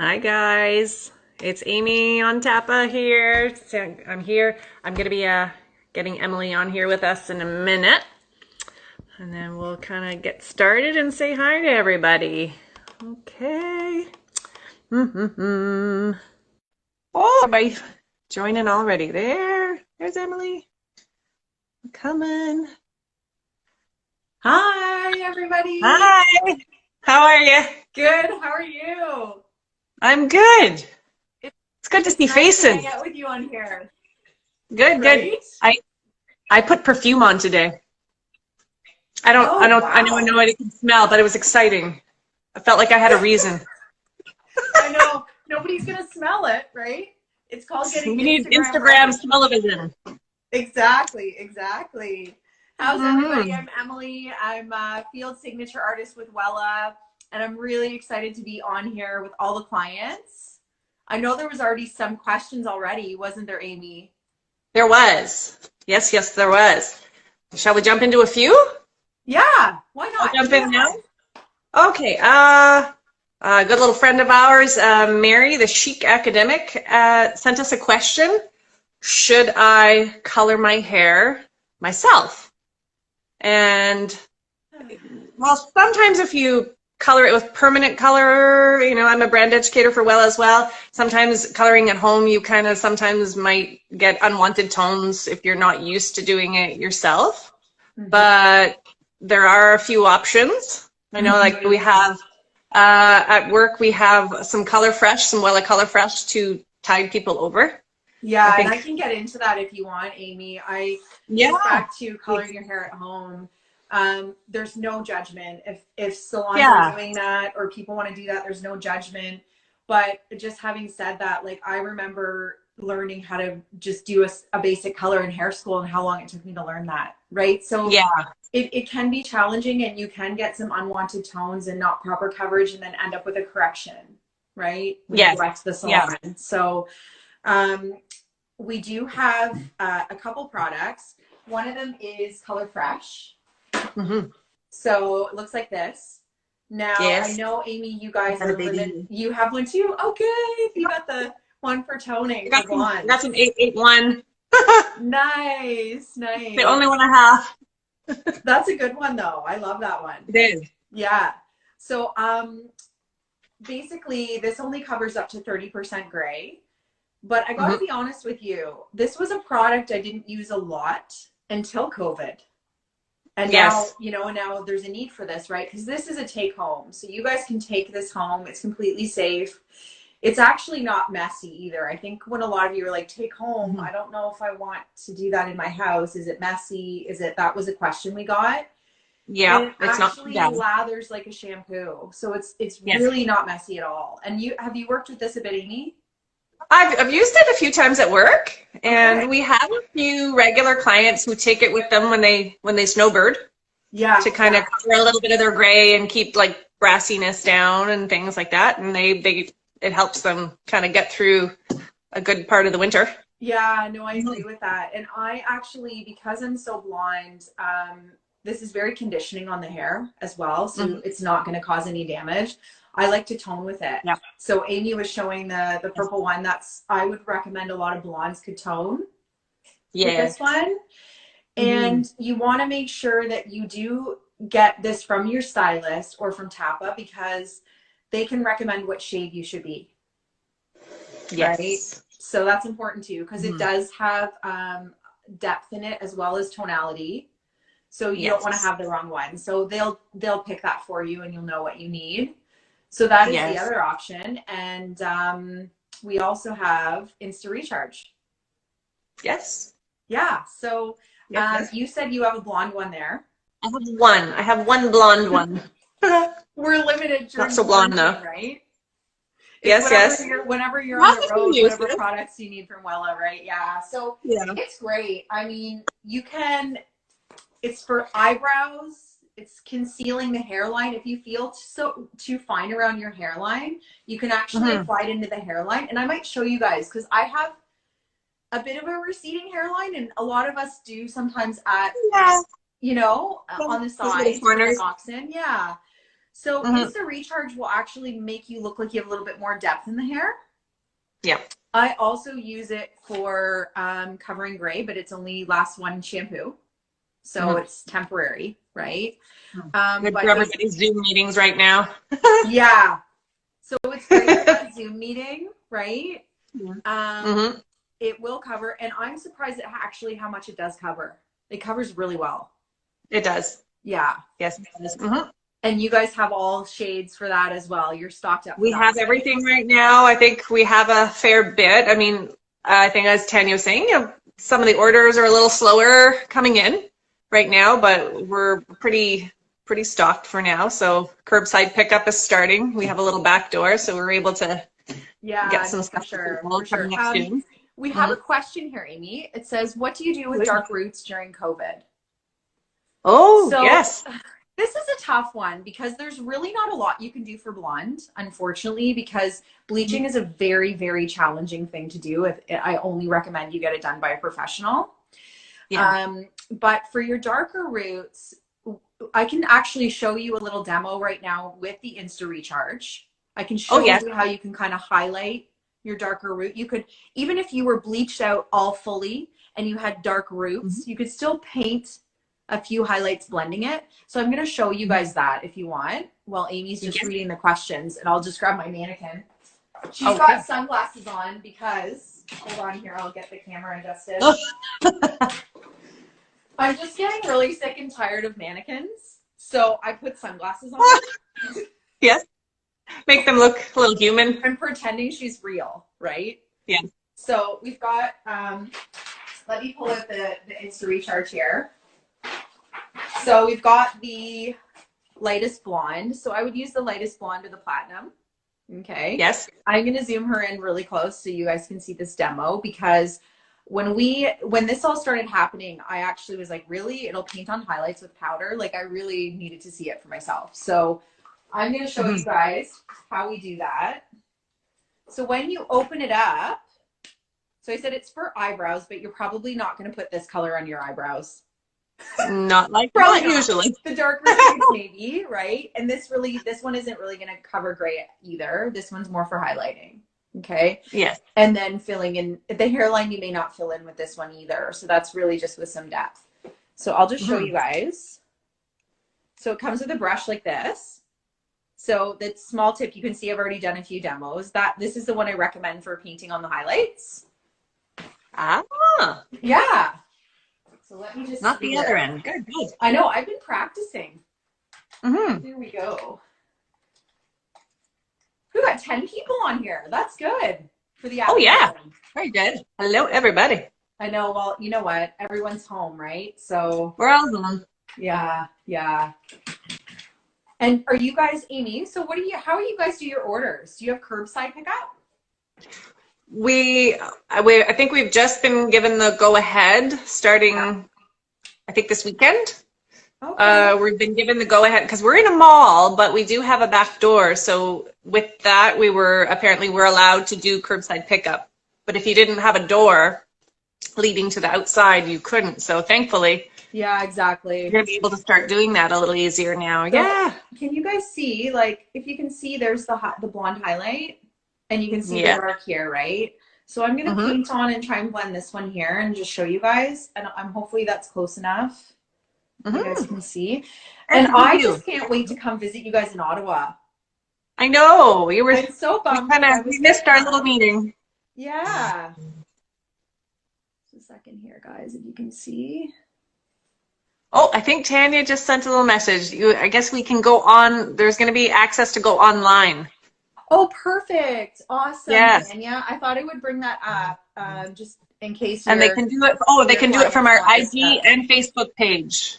Hi guys, it's Amy on Tappa here. So I'm here. I'm gonna be getting Emily on here with us in a minute, and then we'll kind of get started and say hi to everybody. Okay. Mm-hmm. Oh, everybody joining already. There's Emily. Coming. Hi, everybody. Hi. How are you? Good. How are you? I'm good. It's, It's good to it's see nice to hang faces. out with you on here, Good, good. right? I put perfume on today. Oh, I know wow. nobody can smell, but it was exciting. I felt like I had a reason. I know nobody's going to smell it, right? It's called getting We need Instagram Instagram ready. smell-o-vision. Exactly, exactly. How's everybody? Mm-hmm. I'm Emily. I'm a field signature artist with Wella, and I'm really excited to be on here with all the clients. I know there was already some questions already, wasn't there, Amy? There was. Yes, there was. Shall we jump into a few? Yeah, why I'll not? jump Shoot in now. ahead. Okay. A good little friend of ours, Mary, the chic academic, sent us a question. Should I color my hair myself? And well, sometimes if you color it with permanent color, I'm a brand educator for Well as well. Sometimes coloring at home, you kind of sometimes might get unwanted tones if you're not used to doing it yourself. Mhm. But there are a few options. I know, like we have at work, we have some Color Fresh, some Wella Color Fresh to tide people over. I Yeah, and I think, can get into that if you want, Amy. I yeah, just back to coloring your hair at home. There's no judgment. If salons are yeah, doing that or people want to do that, there's no judgment. But just having said that, like I remember learning how to just do a basic color in hair school and how long it took me to learn that, right? So yeah, it can be challenging and you can get some unwanted tones and not proper coverage and then end up with a correction, right? When you yes, go back to the yeah. salon. So um, we do have a couple products. One of them is Color Fresh. Hmm. So it looks like this. Now, I Yes. know, Amy, you I guys had a are limited. baby. You have one too? Okay. You got the one for toning for I got blondes. some 881. Nice, The nice. only one I have. That's a good one, though. I love that one. It is. Yeah. So, basically, this only covers up to 30% gray. But I got to Hmm. be honest with you, this was a product I didn't use a lot until COVID. And now, Yes. now there's a need for this, right? Because this is a take home. So you guys can take this home. It's completely safe. It's actually not messy either. I think when a lot of you are like, take home, Hmm. I don't know if I want to do that in my house. Is it messy? That was a question we got. And Yeah, it it's not too actually bad. lathers like a shampoo. So it's Yes. really not messy at all. And have you worked with this a bit, Amy? I've used it a few times at work, Okay. and we have a few regular clients who take it with them when they snowbird Yeah, to kind yeah. of cover a little bit of their gray and keep like brassiness down and things like that. And they it helps them kind of get through a good part of the winter. Yeah, no, I agree Mhm. with that. And I actually, because I'm so blind, this is very conditioning on the hair as well. So Mhm. it's not going to cause any damage. I like to tone with it. Yeah. So Amy was showing the purple one. I would recommend a lot of blondes could tone with this Yes. one. Hmm. And you want to make sure that you do get this from your stylist or from Tappa because they can recommend what shade you should be, right? Yes. So that's important too because it Mhm. does have depth in it as well as tonality. So you don't want to Yes. have the wrong one. So they'll pick that for you and you'll know what you need. So that is the Yes. other option. And we also have Insta Recharge. Yes. Yeah. So Yes. Yes. you said you have a blonde one there. I have one. I have one blonde one. We're limited Not during so blonde though. quarantine, right? It's Yes, yes. whenever you're on Not the that road, you use whatever it. products you need from Wella, right? Yeah. So Yeah. it's great. I mean, it's for eyebrows. It's concealing the hairline. If you feel so too fine around your hairline, you can actually Hmm. apply it into the hairline. And I might show you guys because I have a bit of a receding hairline, and a lot of us do sometimes Yeah. on the Those little sides for corners. Nioxin. Yeah. So Insta Recharge will actually make you look like you have a little bit more depth in the hair. Yeah. I also use it for covering gray, but it's only lasts one shampoo. So it's temporary, right? Good But for everybody's Zoom meetings right now. yeah. So it's great for that Zoom meeting, right? It will cover, and I'm surprised at actually how much it does cover. It covers really well. It does. Yeah. Yes, it does. And you guys have all shades for that as well. You're stocked up. We have everything right now. I think we have a fair bit. I mean, I think as Tanya was saying, some of the orders are a little slower coming in right now, but we're pretty stocked for now. So curbside pickup is starting. We have a little back door, so we're able to get some stuff coming up soon. We have a question here, Amy. It says, what do you do with dark roots during COVID? Oh, so, yes. This is a tough one because there's really not a lot you can do for blonde, unfortunately, because bleaching is a very, very challenging thing to do. I only recommend you get it done by a professional. Yeah. But for your darker roots, I can actually show you a little demo right now with the Insta Recharge. I can show you how you can kind of highlight your darker root. You could, even if you were bleached out all fully and you had dark roots, you could still paint a few highlights blending it. So I'm going to show you guys that if you want, while Amy's just reading the questions, and I'll just grab my mannequin. She's got sunglasses on because, hold on here, I'll get the camera adjusted. I'm just getting really sick and tired of mannequins. So I put sunglasses on. Yes. Make them look a little human. I'm pretending she's real, right? Yeah. So we've got, let me pull out the Insta Recharge here. So we've got the lightest blonde. So I would use the lightest blonde or the platinum. Okay. Yes. I'm going to zoom her in really close so you guys can see this demo, because when this all started happening, I actually was like, really? It'll paint on highlights with powder? Like, I really needed to see it for myself. So I'm going to show you guys how we do that. So when you open it up, so I said it's for eyebrows, but you're probably not going to put this color on your eyebrows. Not like probably not usually. The darker shades maybe, right? And this one isn't really going to cover gray either. This one's more for highlighting. Okay. Yes. And then filling in the hairline, you may not fill in with this one either. So that's really just with some depth. So I'll just show you guys. So it comes with a brush like this. So the small tip, you can see I've already done a few demos. This is the one I recommend for painting on the highlights. Ah. Yeah. So let me just not the other end. Good. I know. I've been practicing. Here we go. We got 10 people on here. That's good for the Oh yeah, very good. Hello, everybody. I know. Well, you know what? Everyone's home, right? So we're all home. Yeah. And are you guys, Amy? So how are you guys do your orders? Do you have curbside pickup? I think we've just been given the go ahead starting, I think this weekend. Okay. We've been given the go ahead because we're in a mall, but we do have a back door. So with that, we're allowed to do curbside pickup. But if you didn't have a door leading to the outside, you couldn't. So thankfully, yeah, exactly. You're gonna be able to start doing that a little easier now. So, yeah. Can you guys see? Like, if you can see, there's the blonde highlight. And you can see the dark here, right? So I'm going to paint on and try and blend this one here and just show you guys. And hopefully that's close enough. You guys can see. And I just can't wait to come visit you guys in Ottawa. I know. I'm so bummed. We missed our little meeting. Yeah. Just a second here, guys, if you can see. Oh, I think Tanya just sent a little message. I guess we can go on. There's going to be access to go online. Oh, perfect. Awesome. Yes. Tanya. I thought I would bring that up just in case. And they can do it. Oh, they can do it from our IG and Facebook page.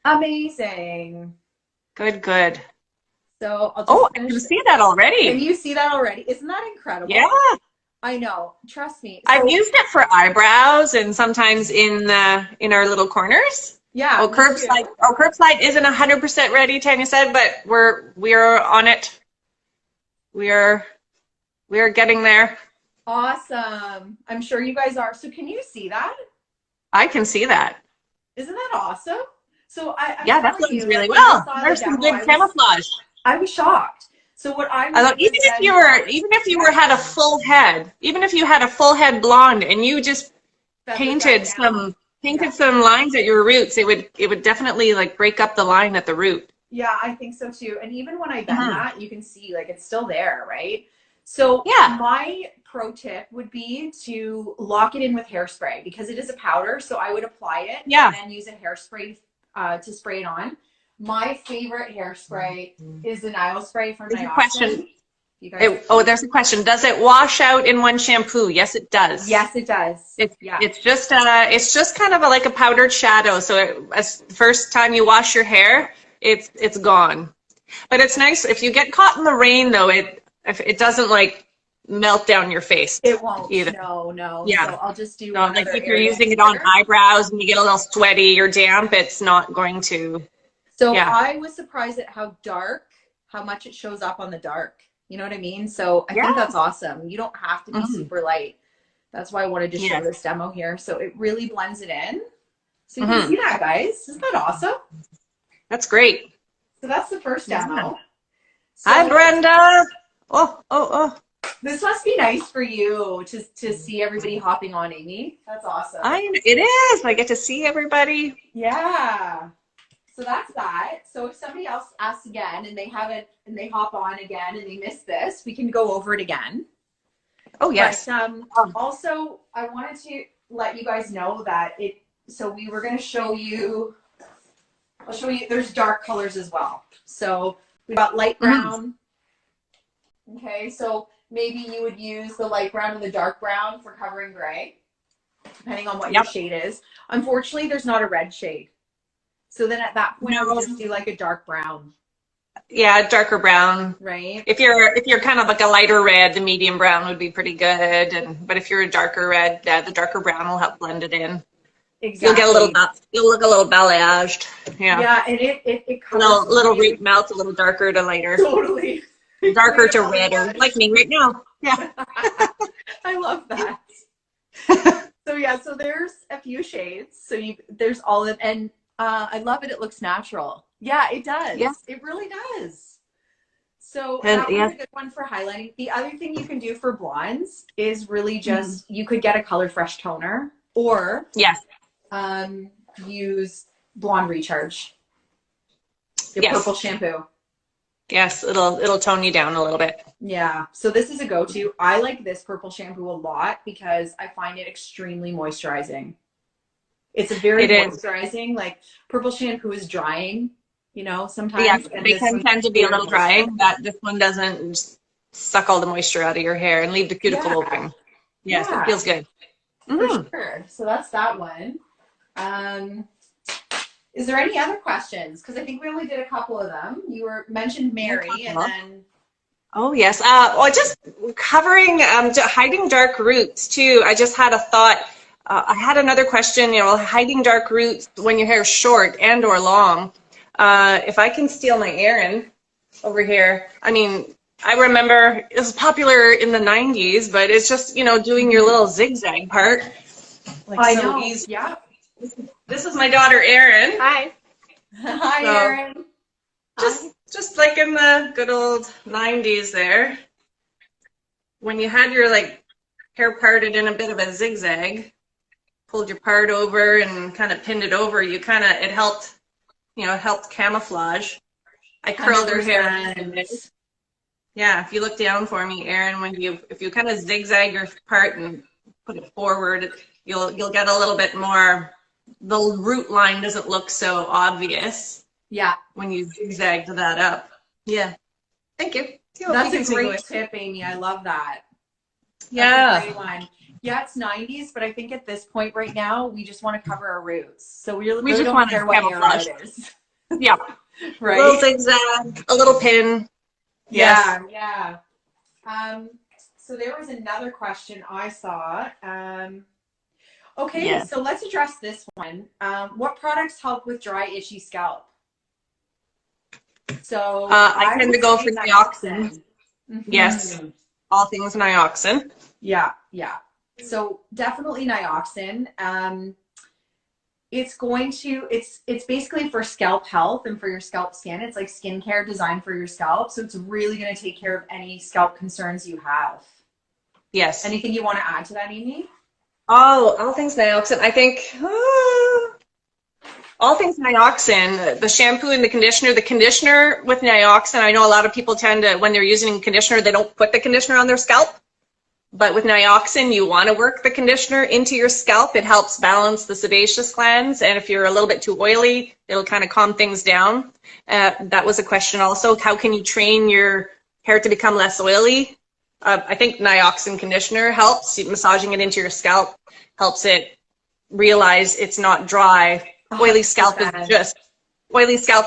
Amazing. Good. So I'll just I can see that already. Can you see that already? Isn't that incredible? Yeah. I know. Trust me. So, I've used it for eyebrows and sometimes in our little corners. Yeah. Oh, curbside isn't 100% ready, Tanya said, but we're on it. We are getting there. Awesome. I'm sure you guys are. So can you see that? I can see that. Isn't that awesome? So that looks really well. There's some good camouflage. I was shocked. So what I I thought, would even if you were had a full head, even if you had a full head blonde and you just painted some lines at your roots, it would definitely like break up the line at the root. Yeah, I think so too. And even when I bend that, you can see like it's still there, right? So my pro tip would be to lock it in with hairspray because it is a powder. So I would apply it and then use a hairspray to spray it on. My favorite hairspray is the Nile spray from Nioxin. There's a question. Does it wash out in one shampoo? Yes, it does. Yes, it does. It's just kind of like a powdered shadow. So as the first time you wash your hair, it's gone. But it's nice if you get caught in the rain though. It doesn't like melt down your face. It won't either. No. Yeah. So I'll just do like if you're using it on eyebrows and you get a little sweaty or damp, it's not going to. So I was surprised at how much it shows up on the dark. You know what I mean? So I think that's awesome. You don't have to be super light. That's why I wanted to show this demo here. So it really blends it in. So you can see that, guys. Isn't that awesome? That's great. So that's the first demo. So hi, Brenda. Oh. This must be nice for you to see everybody hopping on, Amy. That's awesome. It is. I get to see everybody. Yeah. So that's that. So if somebody else asks again and they haven't, and they hop on again and they miss this, we can go over it again. Oh, yes. But, also, I wanted to let you guys know that so we were going to show you, I'll show you, there's dark colors as well. So we got light brown. Okay, so maybe you would use the light brown and the dark brown for covering gray, depending on what your shade is. Unfortunately, there's not a red shade. So then at that point, I would just do like a dark brown. Yeah, darker brown. Right. If you're kind of like a lighter red, the medium brown would be pretty good. But if you're a darker red, the darker brown will help blend it in. Exactly. You'll look a little balayaged. Yeah. Yeah, and it covers little root melt, a little darker to lighter. Totally. Darker to redder, like me right now. Yeah. I love that. So there's a few shades. So there's all of, and I love it. It looks natural. Yeah, it does. Yeah. It really does. So that was a good one for highlighting. The other thing you can do for blondes is really just, you could get a Color Fresh toner or use Blonde Recharge. Your purple shampoo. Yes, it'll tone you down a little bit. Yeah. So this is a go-to. I like this purple shampoo a lot because I find it extremely moisturizing. It's a very moisturizing. Like purple shampoo is drying, sometimes. Yeah, they can tend to be a little drying. This one doesn't suck all the moisture out of your hair and leave the cuticle open. Yes, it feels good. For sure. So that's that one. Is there any other questions? Because I think we only did a couple of them. You mentioned Mary, and then. Oh yes. Just covering hiding dark roots too. I just had a thought. I had another question. Hiding dark roots when your hair is short and or long. If I can steal my Erin over here. I mean, I remember it was popular in the 90s, but it's just doing your little zigzag part. I know. Easy. Yeah. This is my daughter, Erin. Hi. Hi, Erin. Just like in the good old 90s there, when you had your hair parted in a bit of a zigzag, pulled your part over and kind of pinned it over, it helped, helped camouflage. I curled her hair. Yeah, if you look down for me, Erin, if you kind of zigzag your part and put it forward, you'll get a little bit more. The root line doesn't look so obvious. Yeah. When you zigzagged that up. Yeah. Thank you. That's a great tip, Amy. I love that. Yeah. That's a great one. Yeah, it's 90s, but I think at this point right now, we just want to cover our roots. So we really just don't want care to what era it is. Yeah. Right. A little zigzag, a little pin. Yeah. Yes. Yeah. So there was another question I saw. Okay, so let's address this one. What products help with dry, itchy scalp? So I tend to go for Nioxin. Yes, all things Nioxin. Yeah. So definitely Nioxin. it's basically for scalp health and for your scalp skin. It's like skincare designed for your scalp. So it's really going to take care of any scalp concerns you have. Yes. Anything you want to add to that, Amy? Oh, all things Nioxin. I think all things Nioxin, the shampoo and the conditioner. The conditioner with Nioxin, I know a lot of people tend to, when they're using conditioner, they don't put the conditioner on their scalp. But with Nioxin, you want to work the conditioner into your scalp. It helps balance the sebaceous glands. And if you're a little bit too oily, it'll kind of calm things down. That was a question also. How can you train your hair to become less oily? I think Nioxin conditioner helps. Massaging it into your scalp helps it realize it's not dry. Oily scalp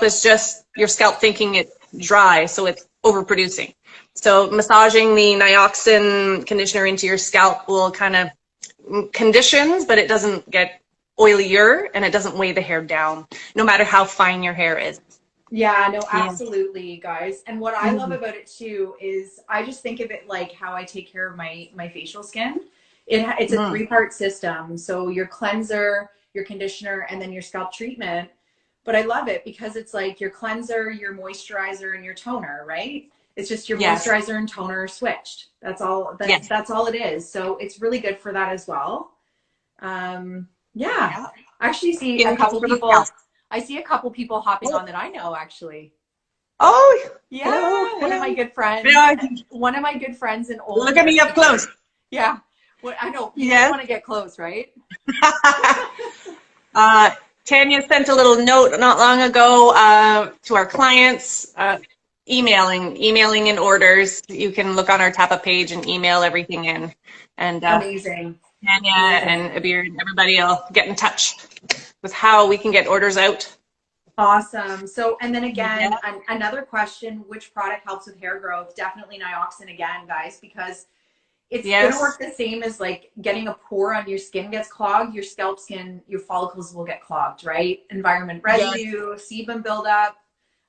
is just your scalp thinking it's dry, so it's overproducing. So massaging the Nioxin conditioner into your scalp will kind of conditions, but it doesn't get oilier and it doesn't weigh the hair down, no matter how fine your hair is. Yeah, no, absolutely, guys. And what I love about it too is I just think of it like how I take care of my facial skin. It's a three-part system. So your cleanser, your conditioner, and then your scalp treatment. But I love it because it's like your cleanser, your moisturizer, and your toner, right? It's just your moisturizer and toner switched. That's all. That's all it is. So it's really good for that as well. Yeah. Actually, see a couple people. I see a couple people hopping on that I know actually. Oh, yeah. Hello. One of my good friends. One of my good friends in old. Look at me up close. Yeah. Well, I know. You want to get close, right? Tanya sent a little note not long ago to our clients, emailing in orders. You can look on our Tappa page and email everything in. And amazing. Tanya and Abir and everybody will get in touch with how we can get orders out. Awesome. So, and then again, another question, which product helps with hair growth? Definitely Nioxin again, guys, because it's going to work the same as like getting a pore on your skin gets clogged, your scalp skin, your follicles will get clogged, right? Environment residue, sebum buildup.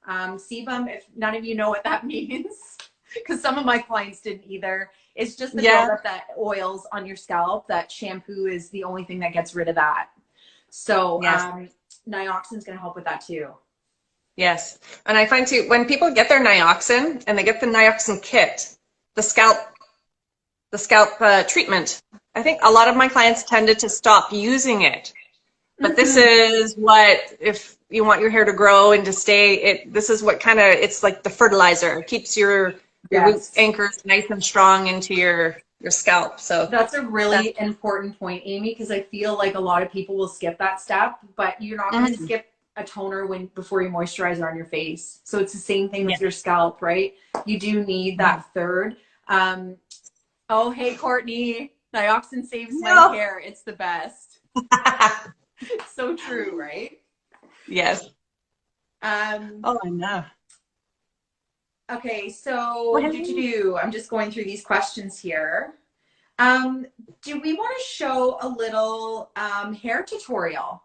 Sebum, if none of you know what that means, because some of my clients didn't either, it's just the buildup that oils on your scalp. That shampoo is the only thing that gets rid of that. So Nioxin is going to help with that too. Yes. And I find too, when people get their Nioxin and they get the Nioxin kit, the scalp treatment, I think a lot of my clients tended to stop using it. But this is what, if you want your hair to grow and to stay, this is what kind of, it's like the fertilizer. It keeps your root anchors nice and strong into your scalp. So that's a really important point, Amy, because I feel like a lot of people will skip that step, but you're not going to skip a toner before you moisturize it on your face. So it's the same thing with your scalp, right? You do need that third. Oh, hey, Courtney, Nioxin saves my hair. It's the best. It's so true, right? Yes. Oh, I know. Okay, so I'm just going through these questions here. Do we want to show a little hair tutorial?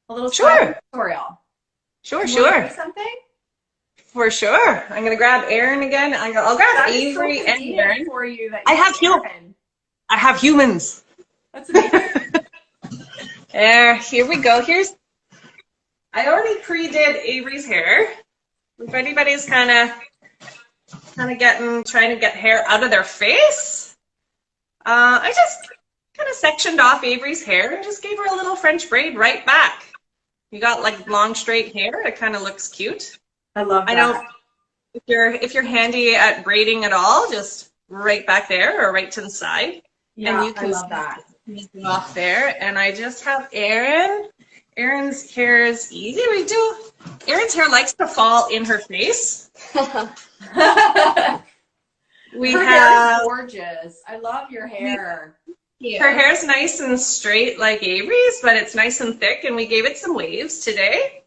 A little tutorial? Sure. Do something? For sure. I'm going to grab Aaron again. I'll grab Avery and Aaron. For you I have humans. That's amazing. Here we go. I already pre-did Avery's hair. If anybody's kind of trying to get hair out of their face, I just kind of sectioned off Avery's hair and just gave her a little French braid right back. You got like long straight hair. It kind of looks cute. I love that. I know if you're handy at braiding at all, just right back there or right to the side. Yeah, and you can I love that. Off there, and I just have Aaron. Aaron's hair is easy. Aaron's hair likes to fall in her face. Her hair is gorgeous. I love your hair. Her hair is nice and straight like Avery's, but it's nice and thick, and we gave it some waves today.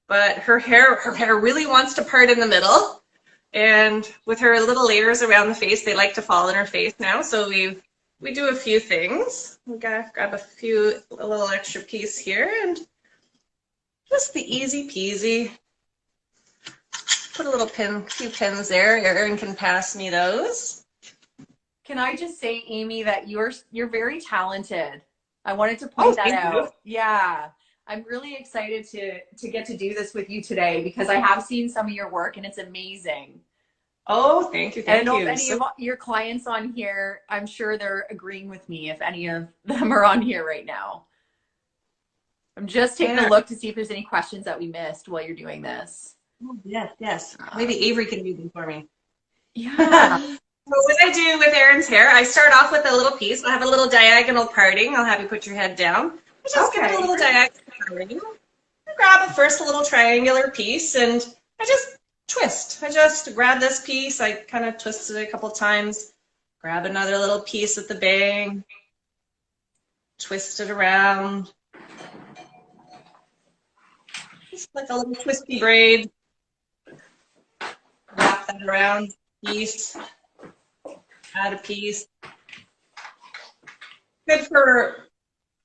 But her hair really wants to part in the middle, and with her little layers around the face, they like to fall in her face now. So we do a few things. We gotta grab a little extra piece here, and just the easy peasy. Put a few pins there. Erin can pass me those. Can I just say, Amy, that you're very talented. I wanted to point that out. Yeah. I'm really excited to get to do this with you today because I have seen some of your work and it's amazing. Oh, thank you, And I thank know if you. any of your clients on here, I'm sure they're agreeing with me if any of them are on here right now. I'm just taking a look to see if there's any questions that we missed while you're doing this. Oh, yes, yes. Maybe Avery can read them for me. Yeah. So what I do with Erin's hair, I start off with a little piece. I have a little diagonal parting. I'll have you put your head down. I just give it a little diagonal parting. I grab first a little triangular piece and I just twist. I just grab this piece. I kind of twist it a couple times. Grab another little piece at the bang. Twist it around. Just like a little twisty braid. Wrap that around. Piece. Add a piece. Good for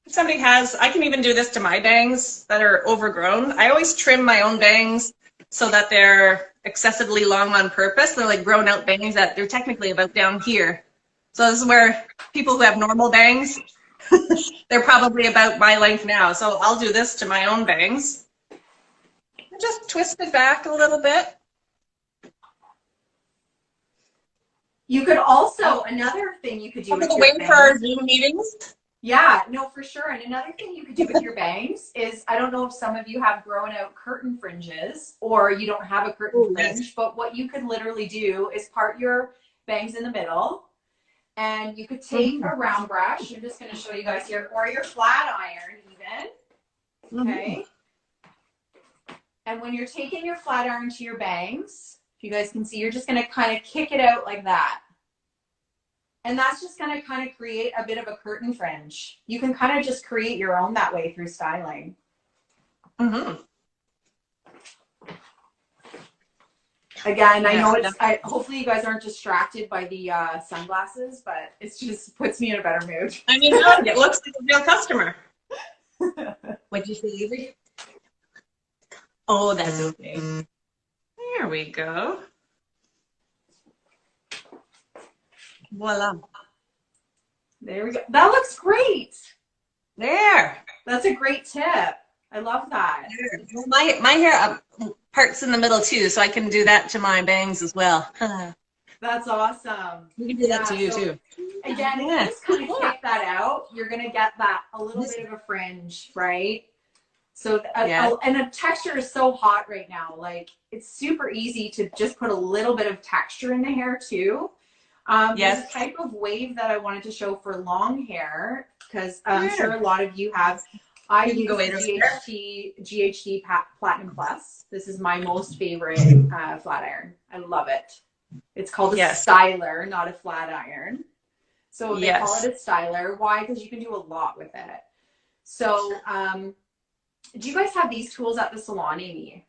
if somebody has, I can even do this to my bangs that are overgrown. I always trim my own bangs so that they're excessively long on purpose. They're like grown out bangs that they're technically about down here. So this is where people who have normal bangs, they're probably about my length now. So I'll do this to my own bangs. And just twist it back a little bit. You could also, another thing you could do with your wait bangs. for our Zoom meetings. Yeah, no, for sure. And another thing you could do with your bangs is, I don't know if some of you have grown out curtain fringes or you don't have a curtain fringe, but what you could literally do is part your bangs in the middle and you could take a round brush. I'm just going to show you guys here, or your flat iron even. Okay. And when you're taking your flat iron to your bangs, if you guys can see, you're just going to kind of kick it out like that. And that's just going to kind of create a bit of a curtain fringe. You can kind of just create your own that way through styling. Again, I know it's, hopefully you guys aren't distracted by the sunglasses, but it just puts me in a better mood. I mean, it looks like a real customer. What'd you say, Avery? Oh, that's okay. There we go. Voila. There we go. That looks great. There. That's a great tip. I love that. Well, my hair parts in the middle too, so I can do that to my bangs as well. That's awesome. You can do that to you too. Again, if you just kind of kick that out, you're going to get that a little bit of a fringe, right? So, and the texture is so hot right now. Like, it's super easy to just put a little bit of texture in the hair too. There's a type of wave that I wanted to show for long hair because I'm sure a lot of you have. I use GHD Platinum Plus. This is my most favorite flat iron. I love it. It's called a styler, not a flat iron. So they call it a styler. Why? Because you can do a lot with it. So do you guys have these tools at the salon, Amy?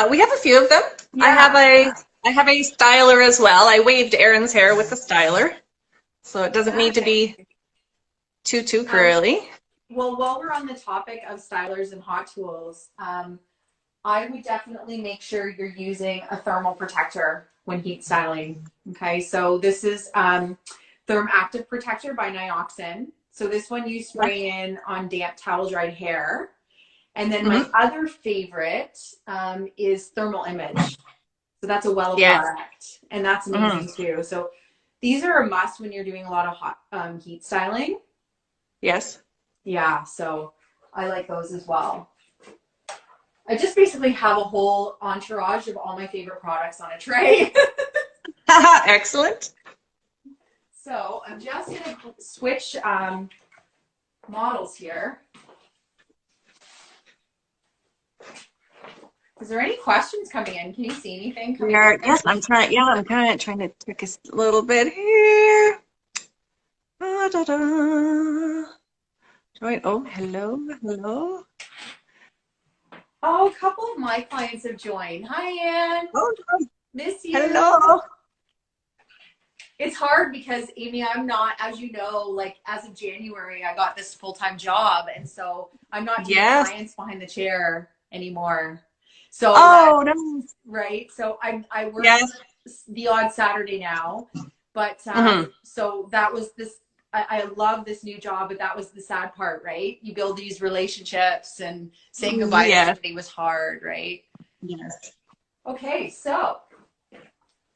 We have a few of them. Yeah. I have a styler as well. I waved Erin's hair with the styler, so it doesn't need to be too curly. Well, while we're on the topic of stylers and hot tools, I would definitely make sure you're using a thermal protector when heat styling. Okay, so this is Therm Active Protector by Nioxin. So this one you spray in on damp towel dried hair. And then my other favorite is Thermal Image. So that's a Wella product, and that's amazing too. So these are a must when you're doing a lot of hot heat styling. Yes. Yeah, so I like those as well. I just basically have a whole entourage of all my favorite products on a tray. Excellent. So I'm just going to switch models here. Is there any questions coming in? Can you see anything coming in? Yes, I'm trying. Yeah, I'm kind of trying to trick us a little bit here. Join. Oh, hello. Oh, a couple of my clients have joined. Hi, Anne. Oh, miss you. Hello. It's hard because, Amy, I'm not, as you know, like as of January, I got this full-time job, and so I'm not doing clients behind the chair anymore. So no. Right. So I work the odd Saturday now, but so that was this I love this new job, but that was the sad part, right? You build these relationships and saying goodbye to somebody was hard, right? Yes. Okay, so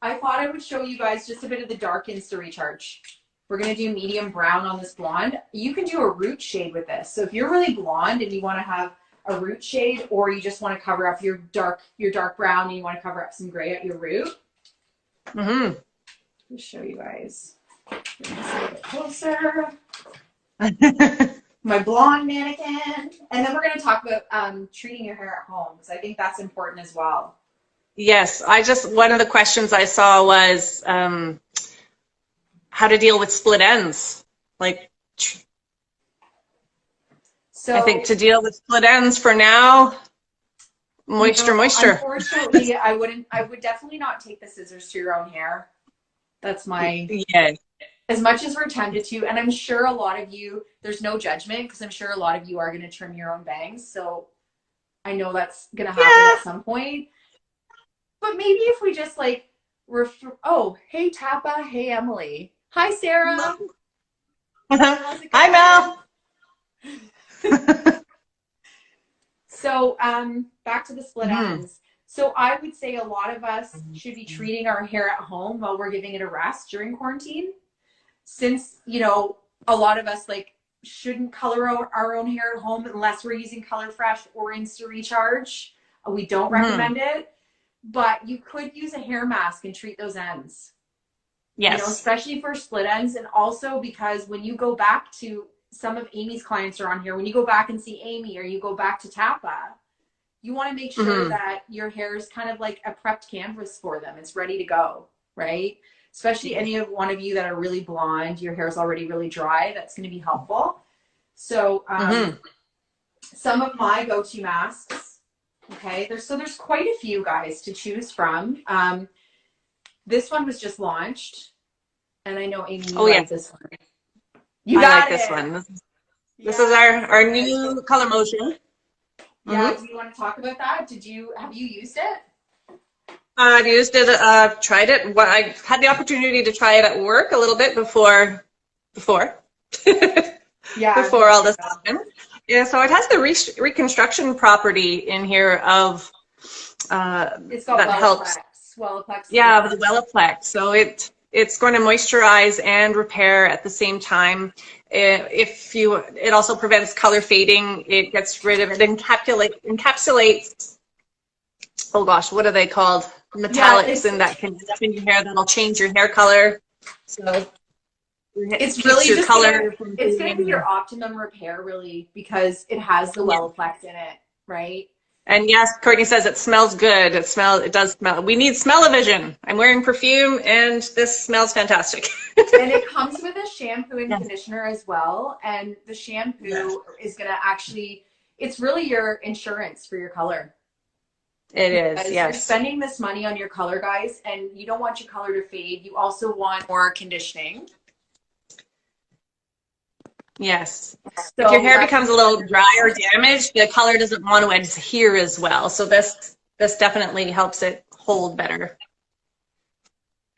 I thought I would show you guys just a bit of the dark Insta Recharge. We're going to do medium brown on this blonde. You can do a root shade with this. So if you're really blonde and you want to have a root shade, or you just want to cover up your dark brown and you want to cover up some gray at your root. Mm-hmm. Let me show you guys. Get a bit closer. My blonde mannequin. And then we're going to talk about treating your hair at home, because I think that's important as well. Yes, one of the questions I saw was how to deal with split ends. Like, so I think to deal with split ends for now, moisture. Unfortunately, I would definitely not take the scissors to your own hair. That's my, yes. As much as we're tempted to, and I'm sure a lot of you, there's no judgment, because I'm sure a lot of you are going to trim your own bangs. So I know that's going to happen at some point. But maybe if we just like oh, hey Tappa, hey Emily. Hi Sarah. Hi Mel. So back to the split ends. So I would say a lot of us should be treating our hair at home while we're giving it a rest during quarantine. Since, you know, a lot of us like shouldn't color our own hair at home unless we're using Color Fresh or Insta Recharge. We don't recommend it. But you could use a hair mask and treat those ends. Yes. You know, especially for split ends. And also because when you go back to, some of Amy's clients are on here, when you go back and see Amy or you go back to Tappa, you want to make sure that your hair is kind of like a prepped canvas for them. It's ready to go, right? Especially any of one of you that are really blonde, your hair is already really dry. That's going to be helpful. So some of my Goatee masks. Okay, there's quite a few, guys, to choose from. This one was just launched, and I know Amy, you like this one. I like this one. This is our new color motion. Yeah, do you want to talk about that? Have you used it? I've used it, tried it. I had the opportunity to try it at work a little bit before all this happened. Yeah, so it has the reconstruction property in here of it's called that helps. Wellaplex. Yeah, the Wellaplex. So it's going to moisturize and repair at the same time. It also prevents color fading. It gets rid of it. Encapsulates. Oh gosh, what are they called? Metallics, and that can end up in your hair. That'll change your hair color. So it's really just it's going to be your optimum repair, really, because it has the Wellaplex in it, right? And yes, Courtney says it smells good. It does smell. We need smell-o-vision. I'm wearing perfume, and this smells fantastic. And it comes with a shampoo and conditioner as well. And the shampoo is going to actually, it's really your insurance for your color. It is, because yes. You're spending this money on your color, guys, and you don't want your color to fade. You also want more conditioning. Yes. So if your hair becomes a little dry or damaged, the color doesn't want to adhere as well. So this definitely helps it hold better.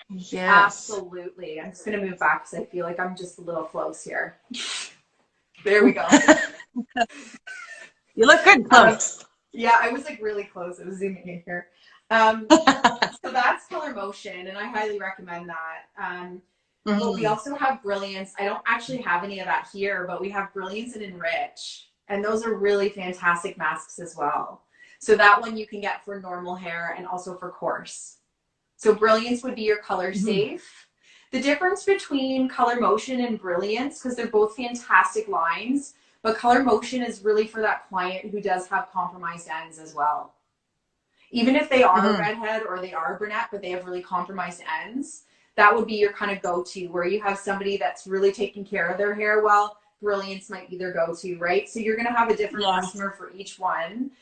Yes. Absolutely. I'm just going to move back because I feel like I'm just a little close here. There we go. You look good close. Yeah, I was like really close. I was zooming in here. So that's Color Motion, and I highly recommend that. But we also have Brilliance. I don't actually have any of that here, but we have Brilliance and Enrich. And those are really fantastic masks as well. So that one you can get for normal hair and also for coarse. So Brilliance would be your color safe. The difference between Color Motion and Brilliance, because they're both fantastic lines, but Color Motion is really for that client who does have compromised ends as well. Even if they are a redhead or they are a brunette, but they have really compromised ends, that would be your kind of go-to, where you have somebody that's really taking care of their hair well. Brilliance might be their go-to, right? So you're going to have a different customer for each one.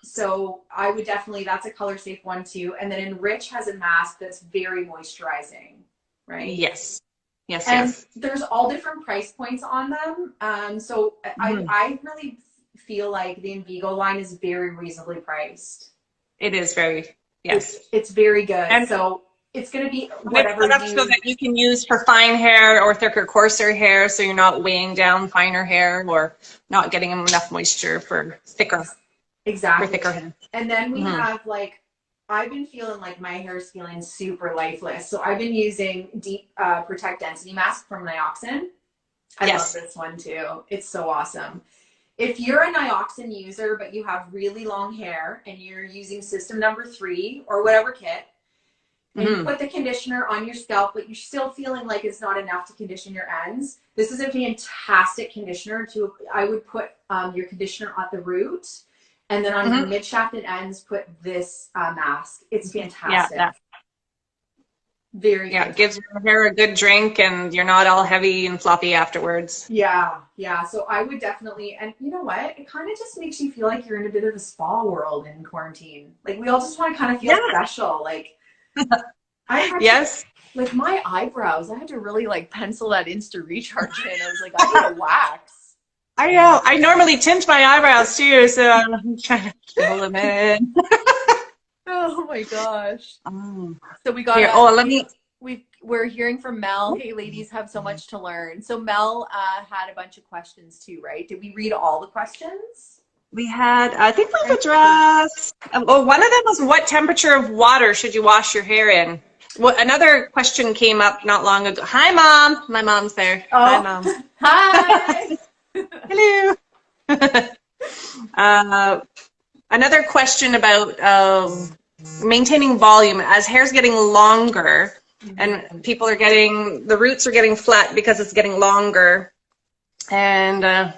So I would definitely, that's a color safe one too. And then Enrich has a mask that's very moisturizing, right? Yes. Yes, and yes. There's all different price points on them. So I really feel like the Envigo line is very reasonably priced. It is very, yes. It's very good. And so it's going to be With whatever products so that you can use for fine hair or thicker, coarser hair, so you're not weighing down finer hair or not getting enough moisture for thicker hair. And then we have like, I've been feeling like my hair is feeling super lifeless. So I've been using Deep Protect Density Mask from Nioxin. I love this one too. It's so awesome. If you're a Nioxin user, but you have really long hair and you're using system number 3 or whatever kit, and you put the conditioner on your scalp, but you're still feeling like it's not enough to condition your ends, this is a fantastic conditioner. I would put your conditioner at the root, and then on your mid-shafted ends, put this mask. It's fantastic. Very good. It gives your hair a good drink, and you're not all heavy and floppy afterwards. Yeah. So I would definitely, and you know what? It kind of just makes you feel like you're in a bit of a spa world in quarantine. Like we all just want to kind of feel special. Like like my eyebrows, I had to really like pencil that Insta recharge in. I was like, I need a wax. I know. I normally tint my eyebrows too, so I'm trying to fill them in. Oh my gosh. So we got we're hearing from Mel. Hey ladies, have so much to learn. So Mel had a bunch of questions too, right? Did we read all the questions? We had, I think we've addressed, well, one of them was what temperature of water should you wash your hair in? Well, another question came up not long ago. Hi, Mom. My mom's there. Hi, Mom. Hi. Hello. Another question about maintaining volume. As hair's getting longer and people are getting, the roots are getting flat because it's getting longer. And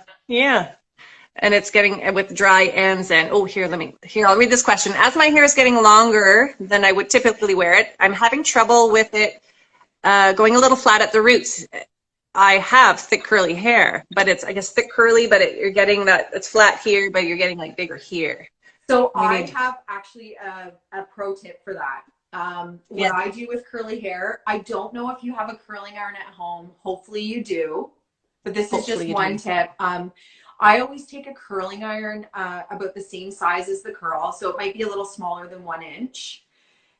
and it's getting with dry ends. And I'll read this question. As my hair is getting longer than I would typically wear it, I'm having trouble with it going a little flat at the roots. I have thick curly hair, but it's, I guess, thick curly, but you're getting that, it's flat here, but you're getting like bigger here. So I have actually a pro tip for that. What I do with curly hair, I don't know if you have a curling iron at home. Hopefully you do, but this is just one tip. I always take a curling iron about the same size as the curl, so it might be a little smaller than 1 inch.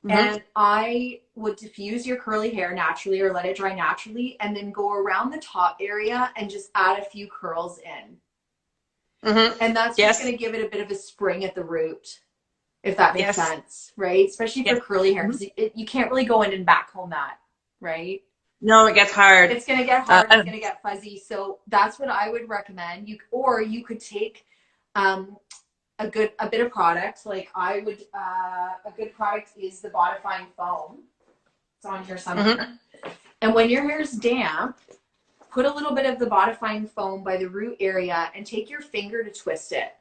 And I would diffuse your curly hair naturally or let it dry naturally, and then go around the top area and just add a few curls in. And that's just going to give it a bit of a spring at the root, if that makes sense, right? Especially for curly hair, because you can't really go in and back comb that, right? No, it gets hard. It's going to get hard. It's going to get fuzzy. So that's what I would recommend. You could take a bit of product. Like I would, a good product is the bodifying foam. It's on here somewhere. And when your hair is damp, put a little bit of the bodifying foam by the root area and take your finger to twist it.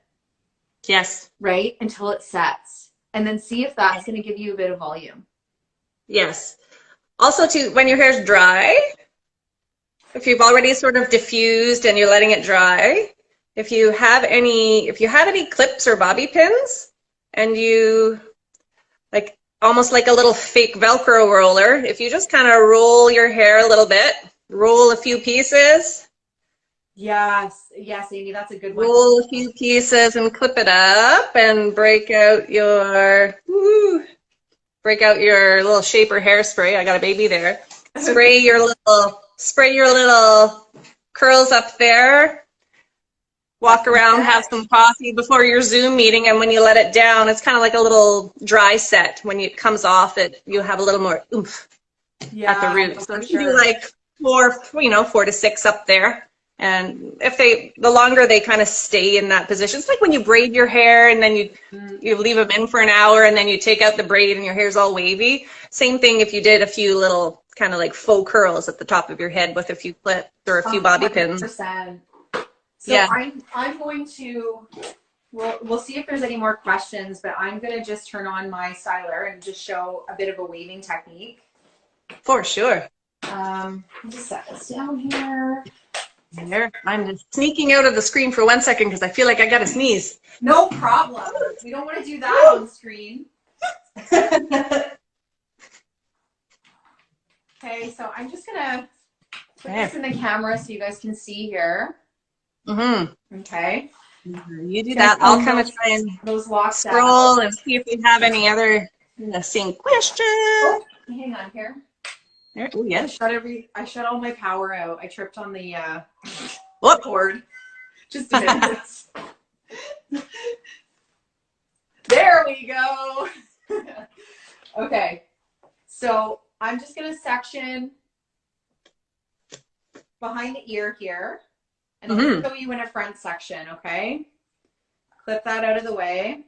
Yes. Right? Until it sets. And then see if that's going to give you a bit of volume. Yes. Also, too, when your hair's dry, if you've already sort of diffused and you're letting it dry, if you have any clips or bobby pins, and you like almost like a little fake Velcro roller, if you just kind of roll your hair a little bit, roll a few pieces. Yes, Amy, that's a good one. Roll a few pieces and clip it up and break out your little shaper hairspray. I got a baby there. Spray your little curls up there. Walk around, have some coffee before your Zoom meeting, and when you let it down, it's kind of like a little dry set. When it comes off, you have a little more oomph at the root. So you do like 4 to 6 up there. And if the longer they kind of stay in that position, it's like when you braid your hair and then you leave them in for an hour and then you take out the braid and your hair's all wavy. Same thing if you did a few little kind of like faux curls at the top of your head with a few clips or a few bobby pins. 100%. So I'm going to, we'll see if there's any more questions, but I'm going to just turn on my styler and just show a bit of a waving technique. For sure. I'll just set this down here. There. I'm just sneaking out of the screen for 1 second because I feel like I got to sneeze. No problem. We don't want to do that on screen. Okay, so I'm just going to put this in the camera so you guys can see here. Okay. You do that. I'll kind of try and scroll and see if we have any other seeing questions. Hang on here. Oh, yes. I shut all my power out. I tripped on the Whoop. cord. Just a minute. There we go. Okay. So I'm just going to section behind the ear here. And I'll show you in a front section, okay? Clip that out of the way.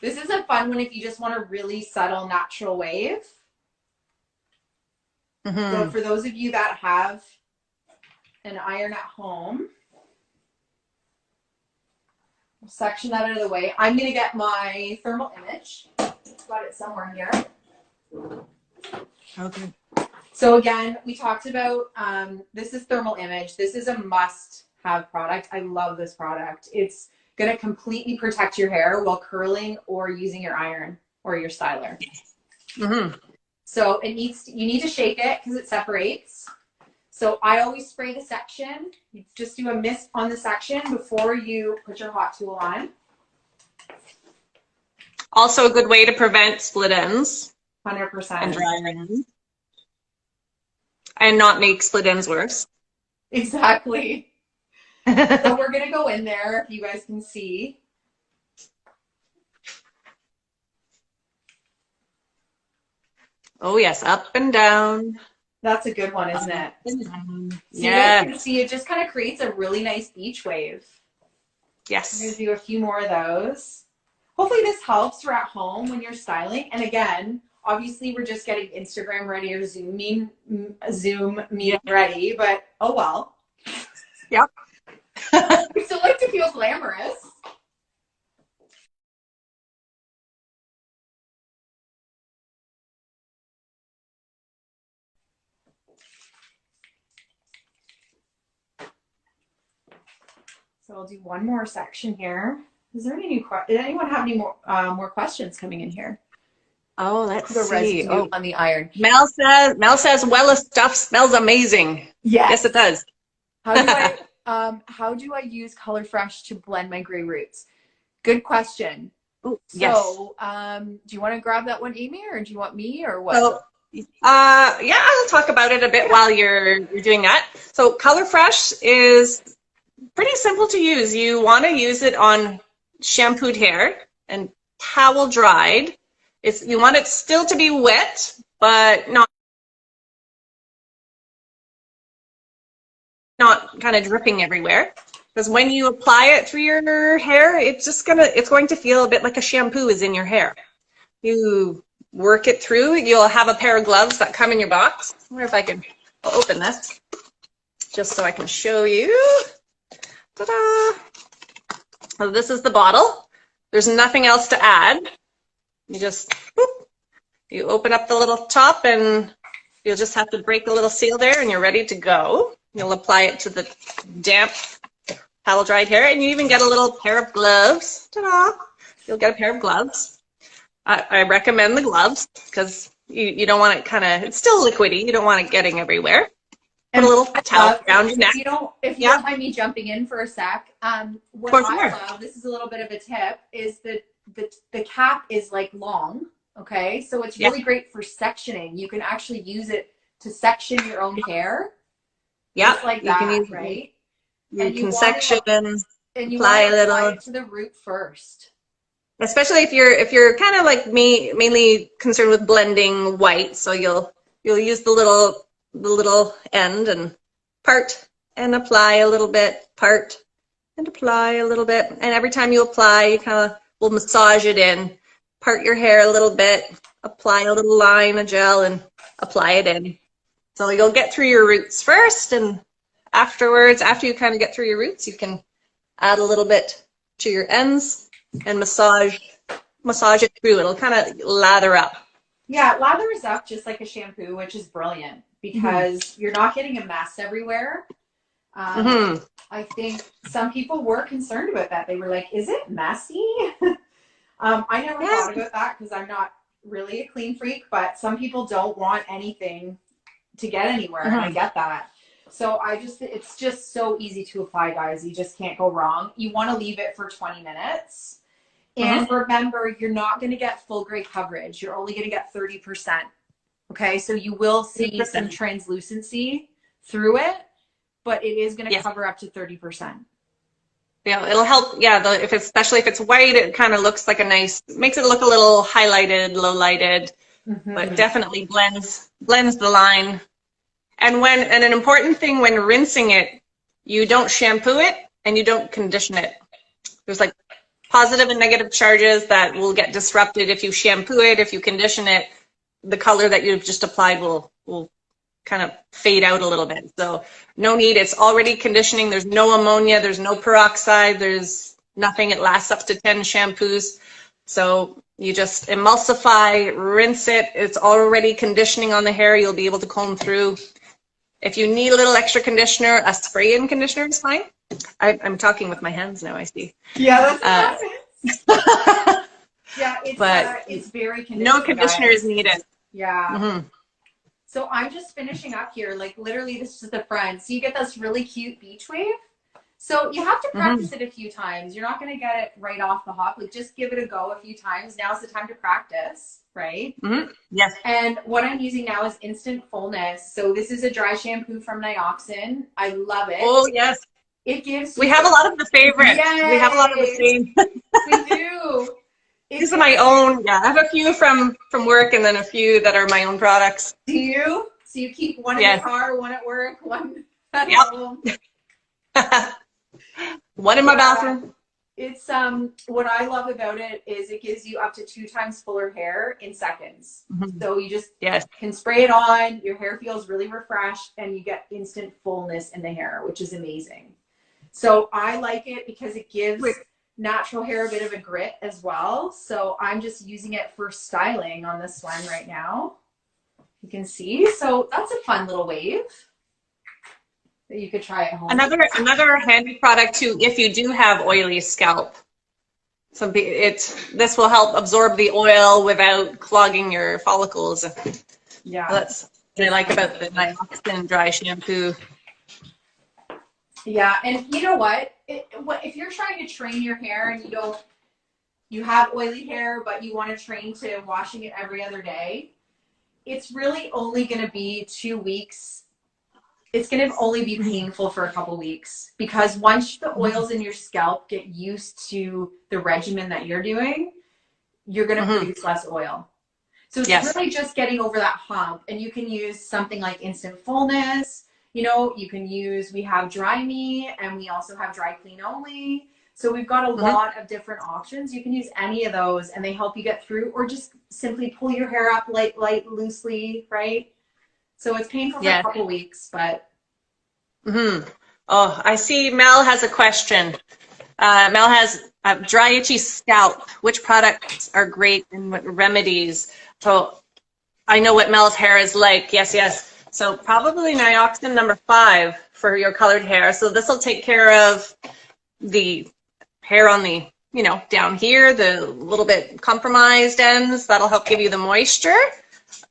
This is a fun one if you just want a really subtle natural wave. So for those of you that have an iron at home, section that out of the way. I'm going to get my thermal image. Got it somewhere here. Okay. So again, we talked about, this is thermal image. This is a must-have product. I love this product. It's going to completely protect your hair while curling or using your iron or your styler. So you need to shake it because it separates. So I always spray the section. You just do a mist on the section before you put your hot tool on. Also a good way to prevent split ends. 100%. And dry ends. And not make split ends worse. Exactly. So we're going to go in there, if you guys can see. Oh, yes. Up and down. That's a good one, isn't it? Yeah. You guys can see it just kind of creates a really nice beach wave. Yes. I'm going to do a few more of those. Hopefully this helps for at home when you're styling. And again, obviously we're just getting Instagram ready or Zoom meeting ready, but oh well. Yep. We still like to feel glamorous. So I'll do one more section here. Is there any did anyone have any more questions coming in here? Oh, let's the see. Residue on the iron. Mel says Wella stuff smells amazing. Yes. Yes, it does. How do I use Color Fresh to blend my gray roots? Good question. Ooh, so, yes. Do you want to grab that one, Amy, or do you want me, or what? So, yeah, I'll talk about it a bit while you're doing that. So, Color Fresh is pretty simple to use. You want to use it on shampooed hair and towel dried. You want it still to be wet, but not kind of dripping everywhere. Because when you apply it through your hair, it's going to feel a bit like a shampoo is in your hair. You work it through. You'll have a pair of gloves that come in your box. I wonder if I'll open this just so I can show you. Ta-da! So this is the bottle. There's nothing else to add. You just, you open up the little top and you'll just have to break the little seal there and you're ready to go. You'll apply it to the damp towel dried hair and you even get a little pair of gloves. Ta-da! You'll get a pair of gloves. I recommend the gloves because you don't want it it's still liquidy. You don't want it getting everywhere. Put a little towel around your neck. If you don't mind me jumping in for a sec, what I love, this is a little bit of a tip, is that the cap is like long, okay? So it's really great for sectioning. You can actually use it to section your own hair. Yeah, just like that, right? You can section and you apply a little apply it to the root first. Especially if you're kind of like me, mainly concerned with blending white, so you'll use the little end and part and apply a little bit, part and apply a little bit, and every time you apply, you kind of will massage it in, part your hair a little bit, apply a little line of gel, and apply it in. So you'll get through your roots first, and afterwards, after you kind of get through your roots, you can add a little bit to your ends and massage it through. It'll kind of lather up. Yeah, it lathers up just like a shampoo, which is brilliant because you're not getting a mess everywhere. I think some people were concerned about that. They were like, is it messy? I never thought about that because I'm not really a clean freak, but some people don't want anything to get anywhere, and I get that. So it's just so easy to apply, guys. You just can't go wrong. You want to leave it for 20 minutes. And remember, you're not going to get full gray coverage. You're only going to get 30%. Okay, so you will see some 100%. translucency through it, but it is going to Yes. cover up to 30%. Yeah, it'll help. Yeah, if it's, especially if it's white, it kind of looks like a nice, makes it look a little highlighted, low lighted, but definitely blends the line. And an important thing when rinsing it, you don't shampoo it and you don't condition it. There's like positive and negative charges that will get disrupted if you shampoo it, if you condition it. The color that you've just applied will kind of fade out a little bit. So no need. It's already conditioning. There's no ammonia. There's no peroxide. There's nothing. It lasts up to 10 shampoos. So you just emulsify, rinse it. It's already conditioning on the hair. You'll be able to comb through. If you need a little extra conditioner, a spray-in conditioner is fine. I'm talking with my hands now, I see. Yeah, that's yeah, it's very conditioning. No conditioner is needed. Yeah. So I'm just finishing up here. Like literally, this is the front. So you get this really cute beach wave. So you have to practice it a few times. You're not going to get it right off the hop. Like just give it a go a few times. Now's the time to practice, right? Yes. And what I'm using now is Instant Fullness. So this is a dry shampoo from Nioxin. I love it. Oh, yes. It gives. We have a lot of the favorites. Yay! We have a lot of the same. We do. These are my own. Yeah, I have a few from work and then a few that are my own products. Do you? So you keep one in the car, one at work, one at home. One in my bathroom. It's what I love about it is it gives you up to 2 times fuller hair in seconds. So you just can spray it on, your hair feels really refreshed, and you get instant fullness in the hair, which is amazing. So I like it because it gives natural hair a bit of a grit as well. So I'm just using it for styling on this one right now. You can see. So that's a fun little wave that you could try at home. Another handy product too, if you do have oily scalp. So this will help absorb the oil without clogging your follicles. Yeah, that's what I like about the Nioxin dry shampoo. Yeah, and you know what? If you're trying to train your hair and you have oily hair, but you want to train to washing it every other day, it's really only going to be 2 weeks. It's going to only be painful for a couple weeks because once the oils in your scalp get used to the regimen that you're doing, you're going to produce less oil. So it's really just getting over that hump. And you can use something like Instant Fullness. You know, you can use, we have Dry Me and we also have Dry Clean Only. So we've got a lot of different options. You can use any of those and they help you get through, or just simply pull your hair up light, loosely, right? So it's painful for a couple weeks, but. Oh, I see Mel has a question. Mel has dry, itchy scalp. Which products are great and what remedies? So I know what Mel's hair is like. Yes. So probably Nioxin #5 for your colored hair. So this will take care of the hair on the, down here, the little bit compromised ends. That'll help give you the moisture,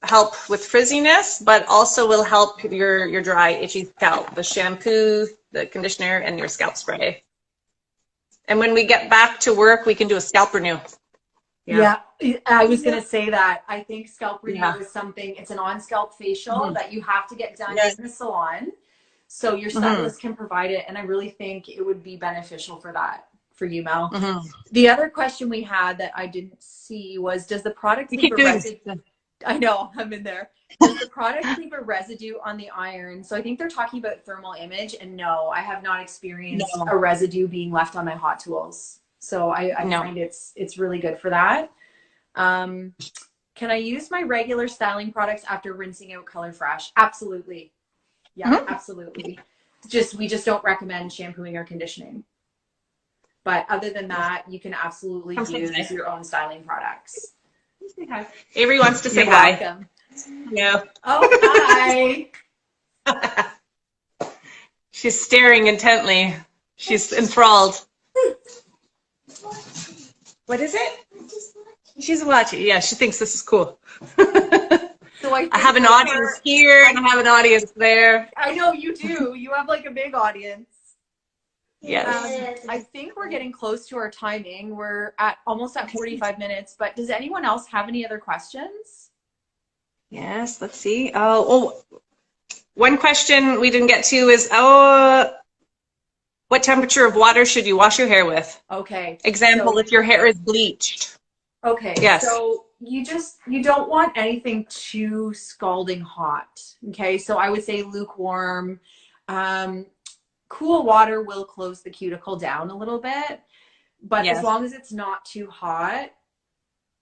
help with frizziness, but also will help your dry, itchy scalp. The shampoo, the conditioner, and your scalp spray. And when we get back to work, we can do a scalp renew. Yeah, I was going to say that. I think scalp renew is something, it's an on-scalp facial that you have to get done in the salon. So your stylist can provide it. And I really think it would be beneficial for that, for you, Mel. The other question we had that I didn't see was, does the product leave a residue? I know, I'm in there. Does the product leave a residue on the iron? So I think they're talking about thermal image. And no, I have not experienced a residue being left on my hot tools. So I find it's really good for that. Can I use my regular styling products after rinsing out Color Fresh? Absolutely. Yeah, absolutely. We just don't recommend shampooing or conditioning. But other than that, you can absolutely use your own styling products. Avery wants to say hi. Welcome. Yeah. Oh, hi. She's staring intently. She's enthralled. What is it? She's watching. Yeah, she thinks this is cool. So I have an audience here and I have an audience there. I know you do. You have like a big audience. Yes. I think we're getting close to our timing. We're almost at 45 minutes, but does anyone else have any other questions? Yes, let's see. One question we didn't get to is, what temperature of water should you wash your hair with? Okay. Example, So if your hair is bleached. okay, Yes. so you don't want anything too scalding hot. Okay, so I would say lukewarm. Um, cool water will close the cuticle down a little bit, but as Yes. long as it's not too hot,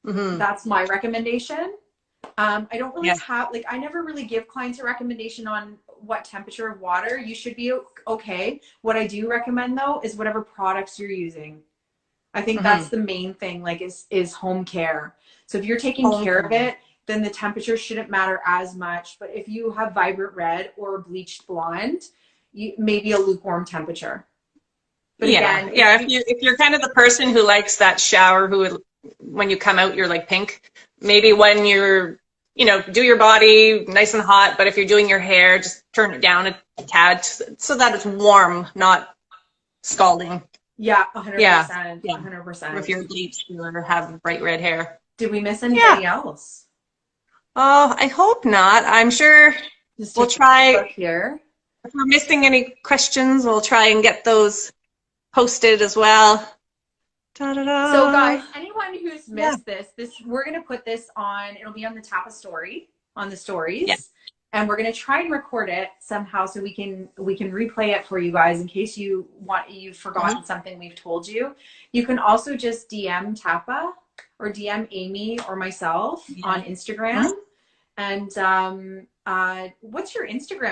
Mm-hmm. that's my recommendation. I don't really Yes. have, like, I never really give clients a recommendation on what temperature of water. You should be okay. What I do recommend though is whatever products you're using. I think Mm-hmm. that's the main thing, like is home care. So if you're taking Home care of care. it, then the temperature shouldn't matter as much. But if you have vibrant red or bleached blonde, you maybe a lukewarm temperature. But Yeah, again, yeah. If you're kind of the person who likes that shower, when you come out you're like pink. Maybe when do your body nice and hot, but if you're doing your hair, just turn it down a tad so that it's warm, not scalding. yeah, Yeah, 100%, yeah. Or if 100%. you're bleached or have bright red hair. Did we miss Yeah. anybody else? Oh, I hope not. I'm sure Just we'll take a look try. here. If we're missing any questions, we'll try and get those posted as well. Da, da, So da. guys, anyone who's Yeah. missed this, we're gonna put this on, it'll be on the Tappa story, on the Yeah. stories. And we're gonna try and record it somehow so we can replay it for you guys in case you've forgotten something we've told you. You can also just DM Tappa or DM Amy or myself Yeah. on Instagram. And what's your Instagram